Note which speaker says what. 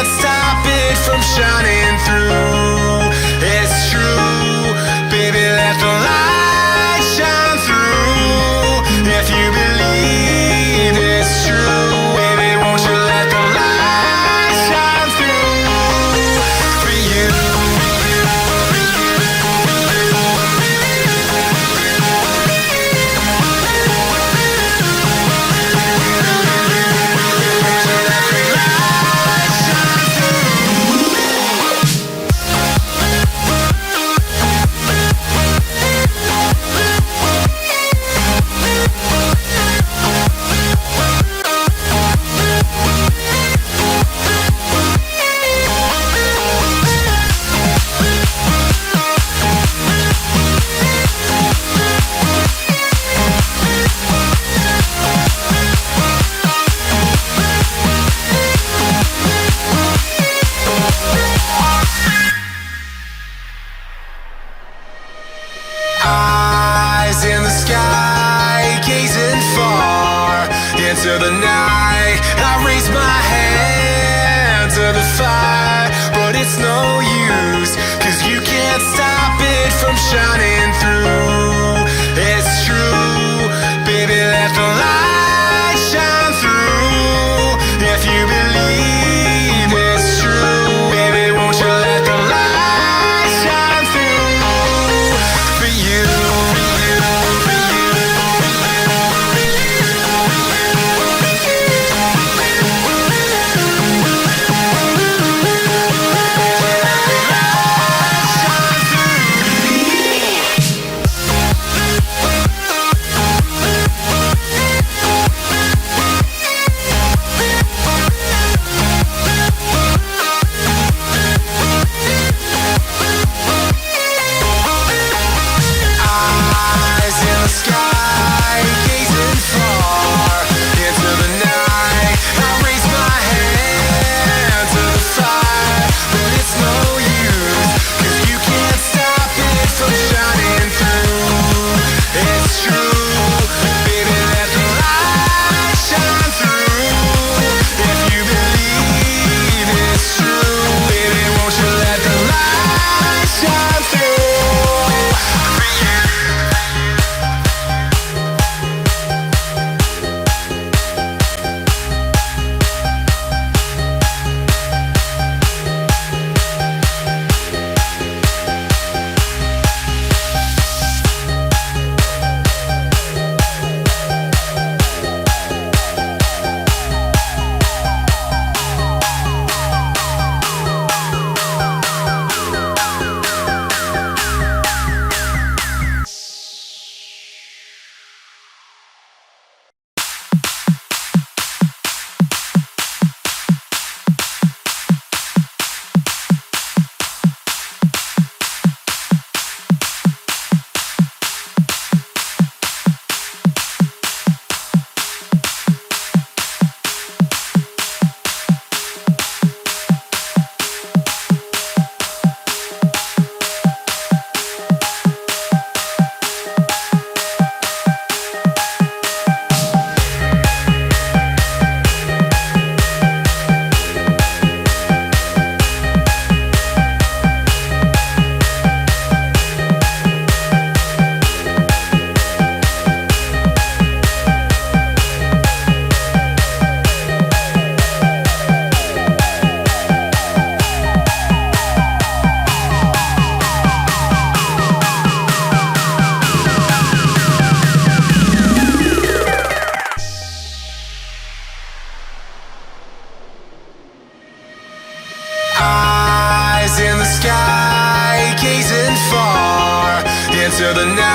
Speaker 1: can't stop it from shining through. It's true, baby, let the light shine through. If you believe it's true, baby, won't you let the light shine through for you. Eyes in the sky, gazing far into the night. I raise my hand to the fire, but it's no use, 'cause you can't stop it from shining through. It's true, baby, let the light shine through. If you believe it's true, baby, won't you let the light shine through for you. Eyes in the sky, gazing far into the night. I raise my hand to the fire, but it's no use, 'cause you can't stop it from shining through. It's true, baby, let the light shine through. If you believe it's true, baby, won't you let the light shine through for you. Eyes in the sky, gazing far into the night.